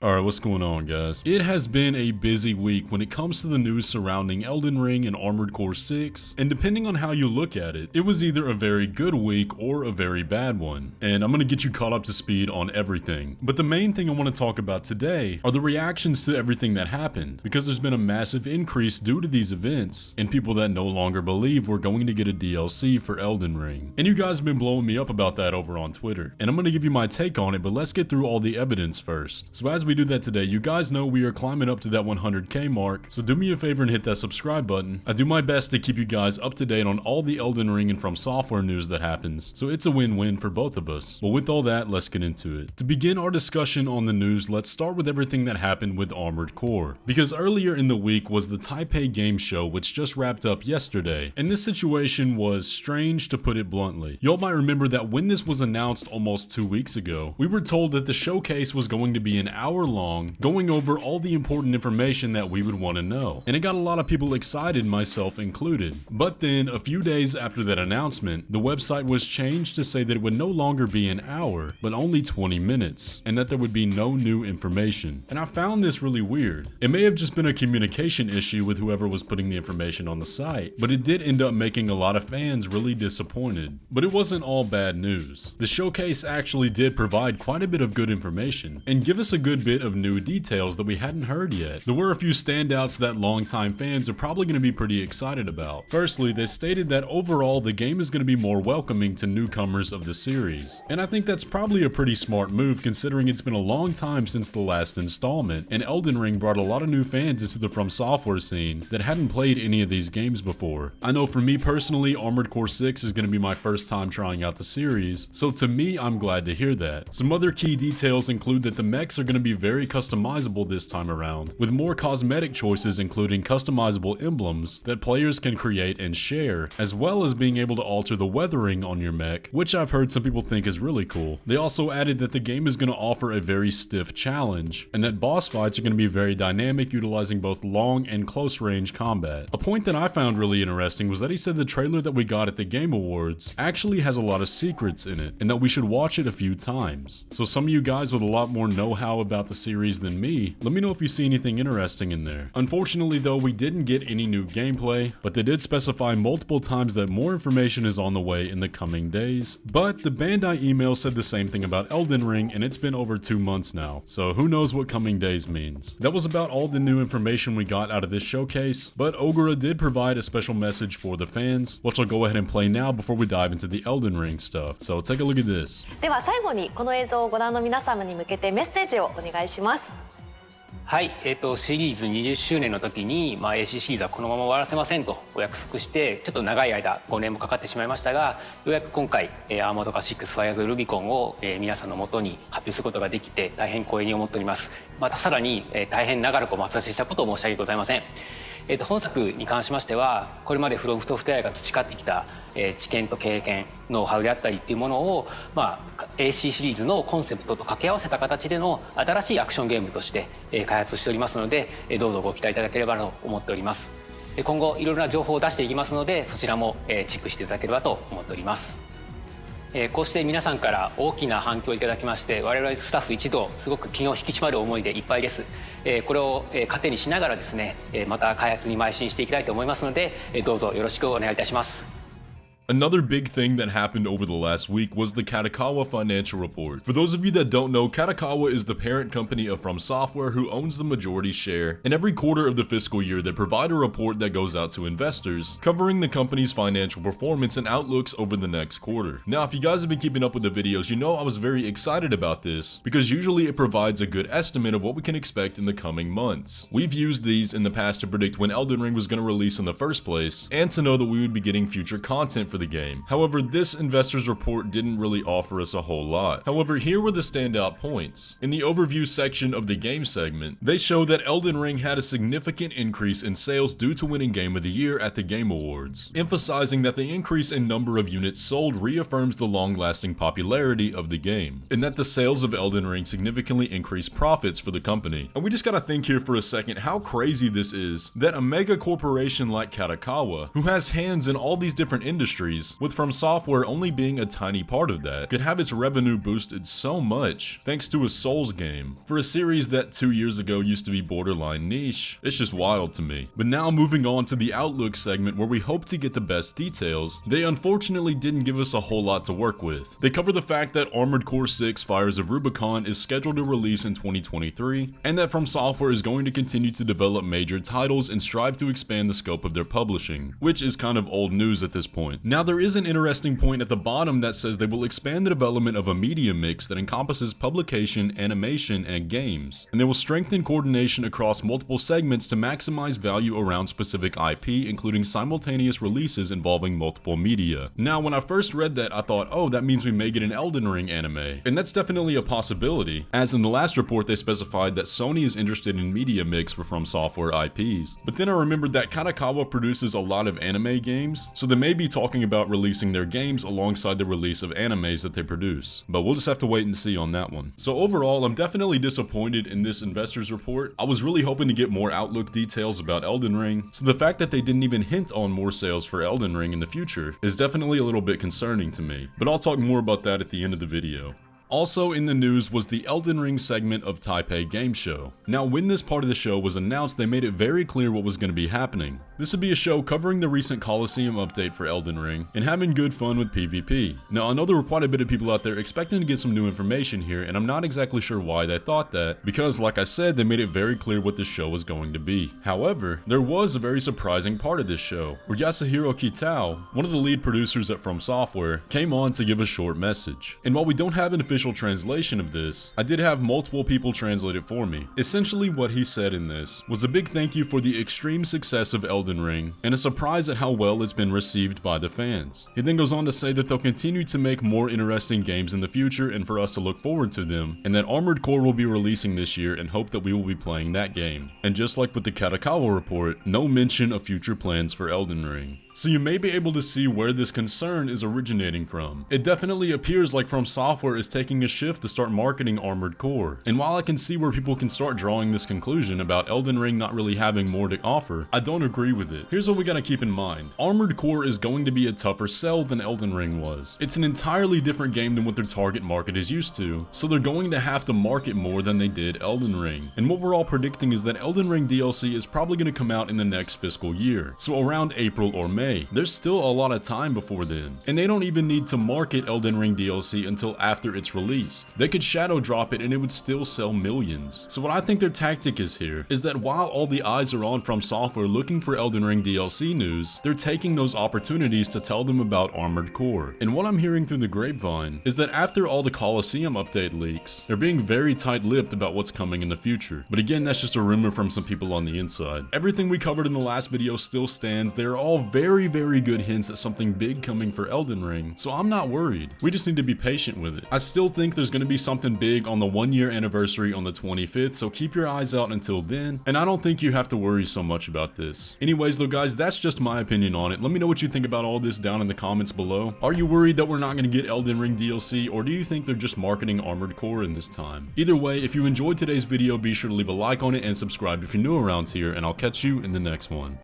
Alright, what's going on, guys? It has been a busy week when it comes to the news surrounding Elden Ring and Armored Core 6, and depending on how you look at it, it was either a very good week or a very bad one. And I'm gonna get you caught up to speed on everything. But the main thing I want to talk about today are the reactions to everything that happened, because there's been a massive increase due to these events, and people that no longer believe we're going to get a DLC for Elden Ring. And you guys have been blowing me up about that over on Twitter, and I'm gonna give you my take on it, but let's get through all the evidence first. So as we do that today, you guys know we are climbing up to that 100k mark, so do me a favor and hit that subscribe button. I do my best to keep you guys up to date on all the Elden Ring and FromSoftware news that happens, so it's a win-win for both of us. But with all that, let's get into it. To begin our discussion on the news, let's start with everything that happened with Armored Core, because earlier in the week was the Taipei Game Show, which just wrapped up yesterday, and this situation was strange, to put it bluntly. Y'all might remember that when this was announced almost 2 weeks ago, we were told that the showcase was going to be an hour long, going over all the important information that we would want to know. And it got a lot of people excited, myself included. But then, a few days after that announcement, the website was changed to say that it would no longer be an hour, but only 20 minutes, and that there would be no new information. And I found this really weird. It may have just been a communication issue with whoever was putting the information on the site, but it did end up making a lot of fans really disappointed. But it wasn't all bad news. The showcase actually did provide quite a bit of good information, and give us a good bit of new details that we hadn't heard yet. There were a few standouts that longtime fans are probably going to be pretty excited about. Firstly, they stated that overall the game is going to be more welcoming to newcomers of the series. And I think that's probably a pretty smart move, considering it's been a long time since the last installment, and Elden Ring brought a lot of new fans into the FromSoftware scene that hadn't played any of these games before. I know for me personally, Armored Core 6 is going to be my first time trying out the series, so to me, I'm glad to hear that. Some other key details include that the mechs are going to be very customizable this time around, with more cosmetic choices including customizable emblems that players can create and share, as well as being able to alter the weathering on your mech, which I've heard some people think is really cool. They also added that the game is going to offer a very stiff challenge, and that boss fights are going to be very dynamic, utilizing both long and close range combat. A point that I found really interesting was that he said the trailer that we got at the Game Awards actually has a lot of secrets in it, and that we should watch it a few times. So some of you guys with a lot more know-how about the series than me, let me know if you see anything interesting in there. Unfortunately though, we didn't get any new gameplay, but they did specify multiple times that more information is on the way in the coming days. But the Bandai email said the same thing about Elden Ring, and it's been over 2 months now, so who knows what coming days means. That was about all the new information we got out of this showcase, but Ogura did provide a special message for the fans, which I'll go ahead and play now before we dive into the Elden Ring stuff. So take a look at this. では最後にこの映像をご覧の皆様に向けてメッセージをお願いします。はい、シリーズ20周年の時に、AC シリーズはこのまま終わらせませんとお約束して、ちょっと長い間5年もかかってしまいましたが、ようやく今回、アーモード化6ファイアズルビコンを、皆さんのもとに発表することができて大変光栄に思っております。またさらに、大変長らくお待たせしたことを申し訳ございません。本作に関しましては、これまでフロムソフトウェアが培ってきた知見と経験、ノウハウであったりっていうものを、AC シリーズのコンセプトと掛け合わせた形での新しいアクションゲームとして開発しておりますので、どうぞご期待いただければと思っております。今後いろいろな情報を出していきますので、そちらもチェックしていただければと思っております。こうして皆さんから大きな反響をいただきまして、我々スタッフ一同すごく気の引き締まる思いでいっぱいです。これを糧にしながらですね、また開発に邁進していきたいと思いますので、どうぞよろしくお願いいたします。Another big thing that happened over the last week was the Kadokawa financial report. For those of you that don't know, Kadokawa is the parent company of FromSoftware, who owns the majority share, and every quarter of the fiscal year they provide a report that goes out to investors, covering the company's financial performance and outlooks over the next quarter. Now, if you guys have been keeping up with the videos, you know I was very excited about this, because usually it provides a good estimate of what we can expect in the coming months. We've used these in the past to predict when Elden Ring was going to release in the first place, and to know that we would be getting future content for the game. However, this investor's report didn't really offer us a whole lot. However, here were the standout points. In the overview section of the game segment, they show that Elden Ring had a significant increase in sales due to winning Game of the Year at the Game Awards, emphasizing that the increase in number of units sold reaffirms the long-lasting popularity of the game, and that the sales of Elden Ring significantly increased profits for the company. And we just gotta think here for a second how crazy this is, that a mega corporation like Kadokawa, who has hands in all these different industries, series, with FromSoftware only being a tiny part of that, could have its revenue boosted so much thanks to a Souls game. For a series that 2 years ago used to be borderline niche, it's just wild to me. But now moving on to the Outlook segment where we hope to get the best details, they unfortunately didn't give us a whole lot to work with. They cover the fact that Armored Core 6 Fires of Rubicon is scheduled to release in 2023, and that FromSoftware is going to continue to develop major titles and strive to expand the scope of their publishing, which is kind of old news at this point. Now there is an interesting point at the bottom that says they will expand the development of a media mix that encompasses publication, animation, and games, and they will strengthen coordination across multiple segments to maximize value around specific IP, including simultaneous releases involving multiple media. Now when I first read that, I thought, oh, that means we may get an Elden Ring anime, and that's definitely a possibility, as in the last report they specified that Sony is interested in media mix for FromSoftware IPs. But then I remembered that Kadokawa produces a lot of anime games, so they may be talking about releasing their games alongside the release of animes that they produce. But we'll just have to wait and see on that one. So overall, I'm definitely disappointed in this investors report. I was really hoping to get more Outlook details about Elden Ring, so the fact that they didn't even hint on more sales for Elden Ring in the future is definitely a little bit concerning to me. But I'll talk more about that at the end of the video. Also in the news was the Elden Ring segment of Taipei Game Show. Now when this part of the show was announced, they made it very clear what was going to be happening. This would be a show covering the recent Colosseum update for Elden Ring and having good fun with PvP. Now I know there were quite a bit of people out there expecting to get some new information here, and I'm not exactly sure why they thought that, because like I said, they made it very clear what this show was going to be. However, there was a very surprising part of this show, where Yasuhiro Kitao, one of the lead producers at FromSoftware, came on to give a short message. And while we don't have an official translation of this, I did have multiple people translate it for me. Essentially what he said in this was a big thank you for the extreme success of Elden Ring and a surprise at how well it's been received by the fans. He then goes on to say that they'll continue to make more interesting games in the future and for us to look forward to them, and that Armored Core will be releasing this year and hope that we will be playing that game. And just like with the Kadokawa report, no mention of future plans for Elden Ring. So you may be able to see where this concern is originating from. It definitely appears like FromSoftware is taking a shift to start marketing Armored Core. And while I can see where people can start drawing this conclusion about Elden Ring not really having more to offer, I don't agree with it. Here's what we gotta keep in mind. Armored Core is going to be a tougher sell than Elden Ring was. It's an entirely different game than what their target market is used to, so they're going to have to market more than they did Elden Ring. And what we're all predicting is that Elden Ring DLC is probably gonna come out in the next fiscal year, so around April or May. There's still a lot of time before then, and they don't even need to market Elden Ring DLC until after it's released. They could shadow drop it and it would still sell millions. So what I think their tactic is here is that while all the eyes are on FromSoftware looking for Elden Ring DLC news, they're taking those opportunities to tell them about Armored Core. And what I'm hearing through the grapevine is that after all the Colosseum update leaks, they're being very tight-lipped about what's coming in the future. But again, that's just a rumor from some people on the inside. Everything we covered in the last video still stands. They're all very good hints at something big coming for Elden Ring, so I'm not worried. We just need to be patient with it. I still think there's going to be something big on the 1-year anniversary on the 25th, so keep your eyes out until then, and I don't think you have to worry so much about this. Anyways though guys, that's just my opinion on it. Let me know what you think about all this down in the comments below. Are you worried that we're not going to get Elden Ring DLC, or do you think they're just marketing Armored Core in this time? Either way, if you enjoyed today's video, be sure to leave a like on it and subscribe if you're new around here, and I'll catch you in the next one.